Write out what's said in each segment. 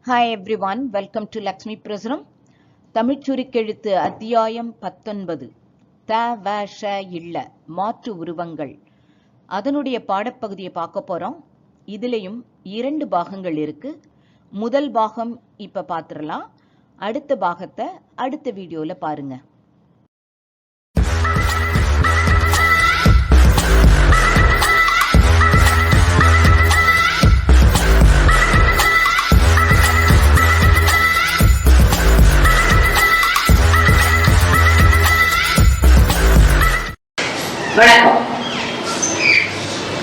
Hi everyone, welcome to Lakshmi Prasram. தமிழ்ச் சுருக்கெழுத்து அத்தியாயம் 19 த வ ஷ இல்ல மாற்று உருவங்கள். அதனுடைய பாடப்பகுதியை பார்க்க போறோம். இதுலயும் 2 பாகங்கள் இருக்கு. முதல் பாகம் இப்ப பாத்துறலாம். அடுத்த பாகத்தை அடுத்த வீடியோல பாருங்க. வணக்கம்.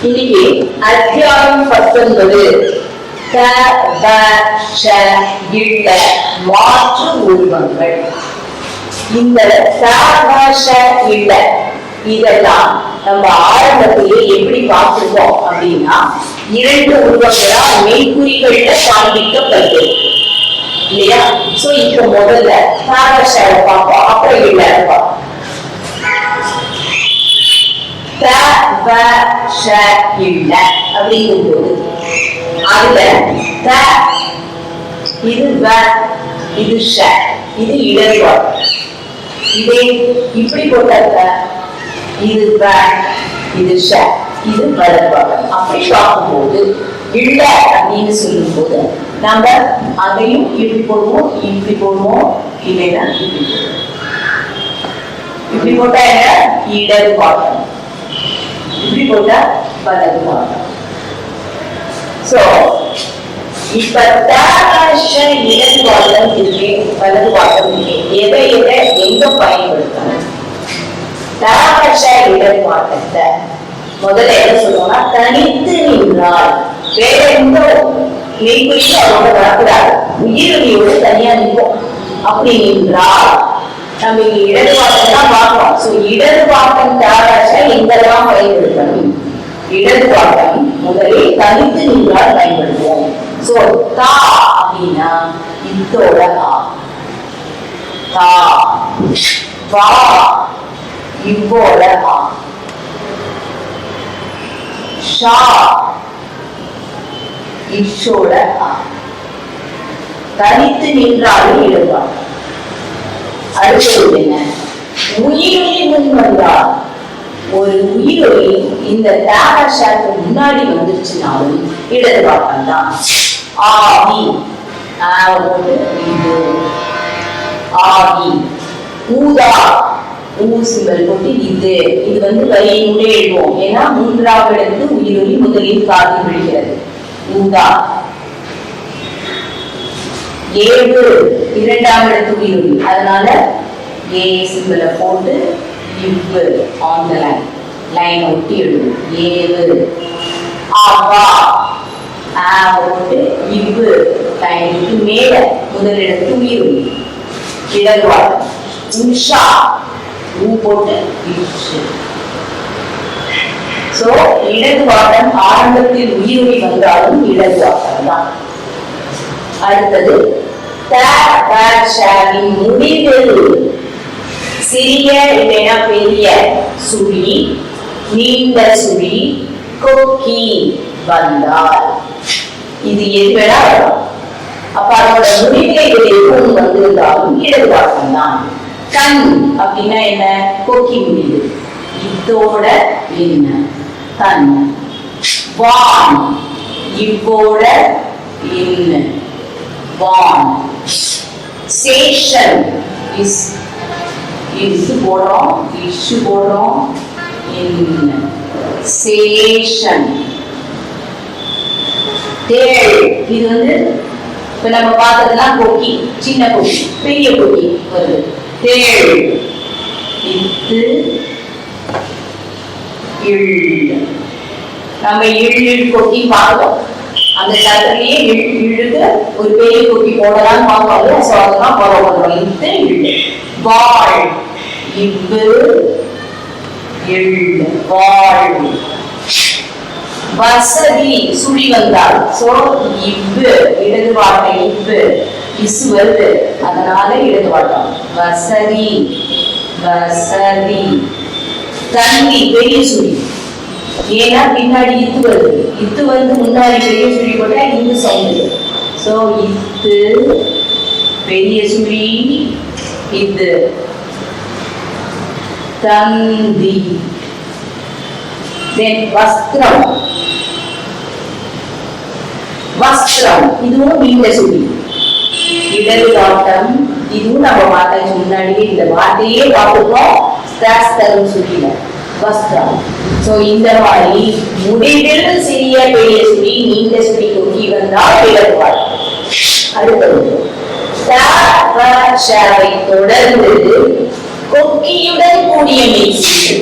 இன்னைக்கு அத்தியாயம் 19 த வ ஷ இல்ல மாற்று உருவங்கள். இந்த த வ ஷ இல்ல இதெல்லாம் நம்ம ஆரம்பத்திலே எப்படி பார்த்திருக்கோம் அப்படின்னா 2 உருவங்களா மெய்க்குறிகள்ல காண்பிக்கப்பட்டது இல்லையா? சோ இப்ப முதல்ல த வ ஷ பார்ப்போம், அப்புறம் இல்ல பார்ப்போம். த வ ஷ இல்ல அப்படிங்கும்போது அதுல த இது வ இது ஷ இது இடர்பாடு. இதே இப்படி போட்டாக்க இது வ இது ஷ இது வலதுபாடு. அப்படி பார்க்கும்போது இல்ல அப்படின்னு சொல்லும் போது நம்ம அதையும் இப்படி போடுவோம், இப்படி போடுவோம், இல்லைன்னா இப்படி போடுவோம். இப்படி போட்டா என்ன இடர்பாடு, இப்படி போட்டா வலதுபாடு. சோ இப்ப இடதுபாடம் இருக்கு, வலதுபாடம் இருக்கு. எதை எதை எங்க பயன்படுத்தணும்? இடர்பாட்டத்தை முதல்ல என்ன சொல்லுவோம்னா தனித்து நின்றால், வேற எந்த மெய்க்குறியும் அவங்க வரக்கூடாது, உயிரியோடு தனியா நிற்போம். அப்படி நின்றால் நம்ம இங்க இடதுபாட்டம் தான் பார்க்கிறோம். சோ இடதுபாட்டம் தாராஷ எங்கெல்லாம் பயன்படுத்தணும்? இடதுபாட்டம் முதலில் தனித்து நின்றால் பயன்படுத்துவோம். சோ தா அப்படின்னா இத்தோட ஆ, தா வா இவ்வோட ஆ, ஷா இஷோட ஆ. தனித்து நின்றாலும் இடதுபாட்டம். அடுத்தது என்ன? உயிரொலி முன் வந்தால், ஒரு உயிரொலி இந்த தாராஷாக்கு முன்னாடி வந்துருச்சுனாலும் இடதுபாட்டம் தான். ஆவி ஆவி, ஊதா ஊ சிம்பல் போட்டு இது வரியினுடைய எழுவோம். ஏன்னா 3வது இடத்து உயிரொலி முதலில் காது விழுகிறது. ஊதா. ஏவு 2வது இடத்து உயிரொலி, அதனால ஏ சிம்பலை போட்டு இவ்வு ஆன் தி லைன் ஒட்டி எழுதும். ஏவு. ஆவா ஆ போட்டு இவ்வு லைனுக்கு மேல முதலிடத்து உயிரொலி இடதுபாட்டம். உஷா ஊ போட்டு இச்சு. சோ இடதுபாட்டம் ஆரம்பத்தில் உயிரொலி வந்தாலும் இடதுபாட்டம் தான். அடுத்தது த வ ஷவின் முடிவில் சிறிய இல்லைன்னா பெரிய சுழி, நீண்ட சுழி, கொக்கி வந்தால் இது எது வேணா வரும். அப்ப அதோட முடிவை எப்பவும் வந்திருந்தாலும் இடதுபாட்டம் தான். கண் அப்படின்னா என்ன? கொக்கி முடிவு, இதோட என்ன? கண். வான் இவ்வோட என்ன? வான். சேஷன் இஸ் இஸ் போடுறோம், இஷு போடுறோம், என்ன? சேஷன். தேள் இது இப்ப நம்ம பார்த்ததெல்லாம் கொக்கி, சின்ன கொக்கி, பெரிய கொக்கி வருது. தேள் இது இழு. நம்ம இழு கொக்கி பார்த்தோம். அந்த தட்டிலேயே இழுக்கு ஒரு பெரிய கொக்கி போடலாம் பார்ப்பாங்க. சோ அதெல்லாம் ஃபாலோ பண்றோம். இது இழு. வாழ் இவ்வு எழு வாழ். வசதி சுழி வந்தால், சோ இவ்வு இடதுபாட்டம் இவ்வு இசு வருது, அதனால இடதுபாட்டம். வசதி வசதி. தண்ணி பெரிய சுழி, ஏன்னா பின்னாடி இத்து வருது, இத்து வந்து முன்னாடி பெரிய சுழி போட்டா இங்கு சவுண்ட். சோ இத்து பெரிய சுழி இது தந்தி. தென் வஸ்திரம். வஸ்திரம் இதுவும் நீண்ட சுழி. இடது வாட்டம் இதுவும் நம்ம பார்த்தாச்சு முன்னாடியே. இந்த வார்த்தையே பார்த்துருக்கோம் தரும் சுழியில வஸ்திரம். சோ இந்த மாதிரி முடிவில் சிறிய பெரிய சுழி நீண்ட சுழி கொக்கி வந்தால் இடது வாட்டம். அடுத்தது தொடர்ந்து கொக்கியுடன் கூடிய மெய்சுழி.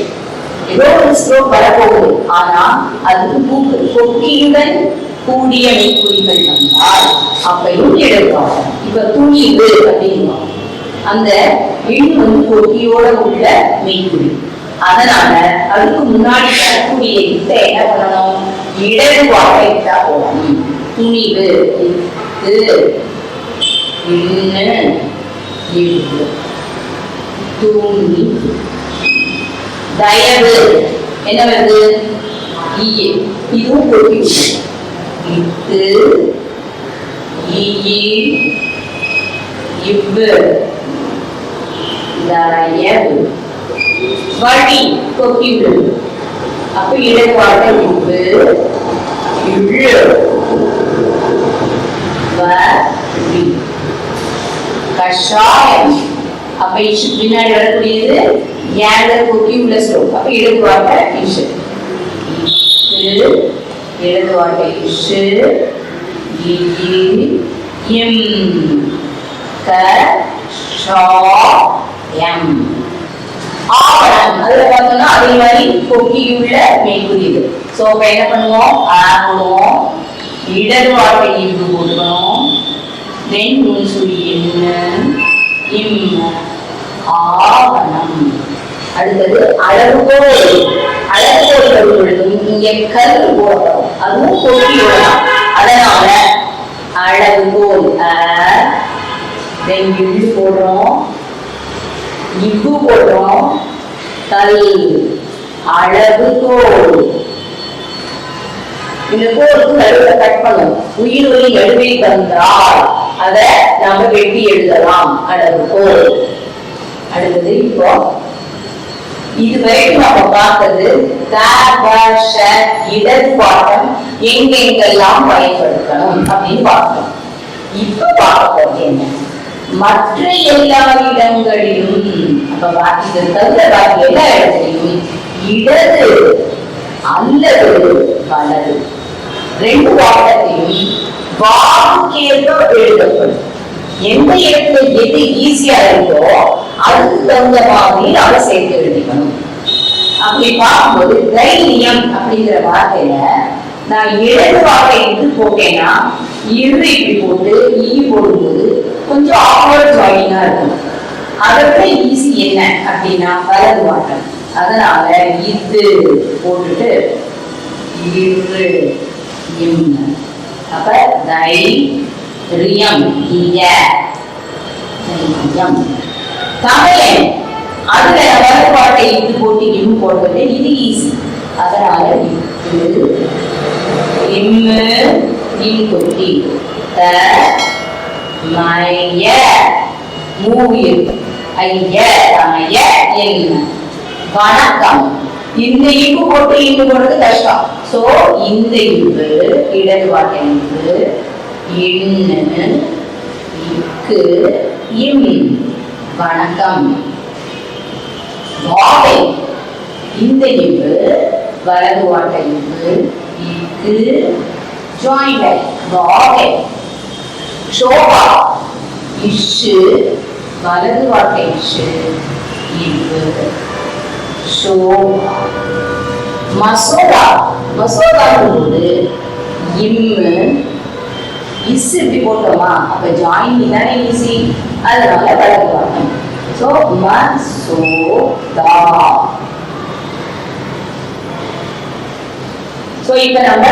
ஏதோ ஒரு ஸ்லோக் வரப்போகுது, ஆனா அதுக்கு கொக்கியுடன் கூடிய மெய்க்குறிகள் வந்தால் அப்பையும் எழுதுவாங்க. இப்ப துணிவு அப்படின்னா அந்த இழு கொக்கியோட உள்ள மெய்க்குறி. அதனால அதுக்கு முன்னாடி வரக்கூடிய இத்த என்ன பண்ணணும், இடது வார்த்தை இட்டா போகணும். துணிவு துணி. தயவு என்ன வருது, இதுவும் கொக்கி இத்து இவ்வு தயவு. வழி கொக்கி விடு. அப்ப இடது வார்த்தை இவ்வு இழு வழி. கஷாயம் அப்ப இஷு பின்னாடி வரக்கூடியது ஏங்க கொக்கி உள்ள ஸ்லோக். அப்ப இடது வார்த்தை இஷு இடது வார்த்தை இஷு இம் கஷாயம். ஆவணம் அதுல பார்த்தோம்னா அதே மாதிரி கொக்கியுள்ள மெய்க்குரியது. சோ அப்ப என்ன பண்ணுவோம், போடுவோம். இடது வார்த்தை இங்கு போடுவோம். தென் முன் சுழி என்ன இம் ஆவணம். அடுத்தது அளவுகோல். அளவுகோல் பொழுதும் இங்க கல் போடணும், அதுவும் கொக்கியோடலாம். அதனால அளவுகோல் தென் இழு போடுறோம், இவ்வு போடுறோம், கல் அளவுகோல். இந்த கோலுக்கு நடுவுல கட் பண்ணும். உயிர் ஒலி நடுவே தந்தால் அத நாம வெட்டி எழுதலாம், அளவுகோல். அடுத்தது இப்போ இதுவரைக்கும் நம்ம பார்த்தது இடது பாட்டம் எங்கெங்கெல்லாம் பயன்படுத்தணும் அப்படின்னு பார்த்தோம். இப்ப பார்க்க போறது என்ன, மற்ற எல்லா இடங்களிலும். அப்ப பாக்கி தவிர பாக்கி எல்லா இடத்திலையும் இடது அல்லது வலது ரெண்டு வார்த்தையும் வாக்குக்கேற்ப எழுதப்படும். எந்த இடத்துல எது ஈஸியா இருக்கோ அதுக்கு தகுந்த மாதிரி நாம சேர்த்து எழுதிக்கணும். அப்படி பார்க்கும்போது தைரியம் அப்படிங்கிற வார்த்தையில நான் இடது வார்த்தை இது போட்டேன்னா இரு இப்படி போட்டு ஈ போடும்போது கொஞ்சம் ஆக்வர்ட் ஜாயினா இருக்கும். அதோட ஈஸி என்ன அப்படின்னா வலது வார்த்தை. அதனால இது போட்டுட்டு இரு இம். அப்ப தைரியம் தமிழன் அதுல வலது வார்த்தை இது போட்டு இம் போடுறது இது ஈஸி. அதனால இது இம்மு இன் கொட்டி த மய மூயில் ஐய தமய என் வணக்கம். இந்த இம்பு போட்டு இம்பு போடுறது கஷ்டம். சோ இந்த இம்பு இடது வார்த்தை இம்பு இன்னு இக்கு இம் வணக்கம். வாவை இந்த இம்பு வலது வார்த்தை இம்பு இக்கு ஜாயிண்ட் வாவை. சோபா இஷு வலது வார்த்தை இஷு இம்பு சோபா. மசோதா மசோதா போது இம்மு இஸ் இப்படி போட்டோமா, அப்ப ஜாயின் தானே ஈஸி. அதனால வலது வார்த்தை. சோ மசோதா. சோ இப்ப நம்ம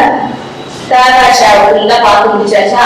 பார்த்து முடிச்சாச்சா?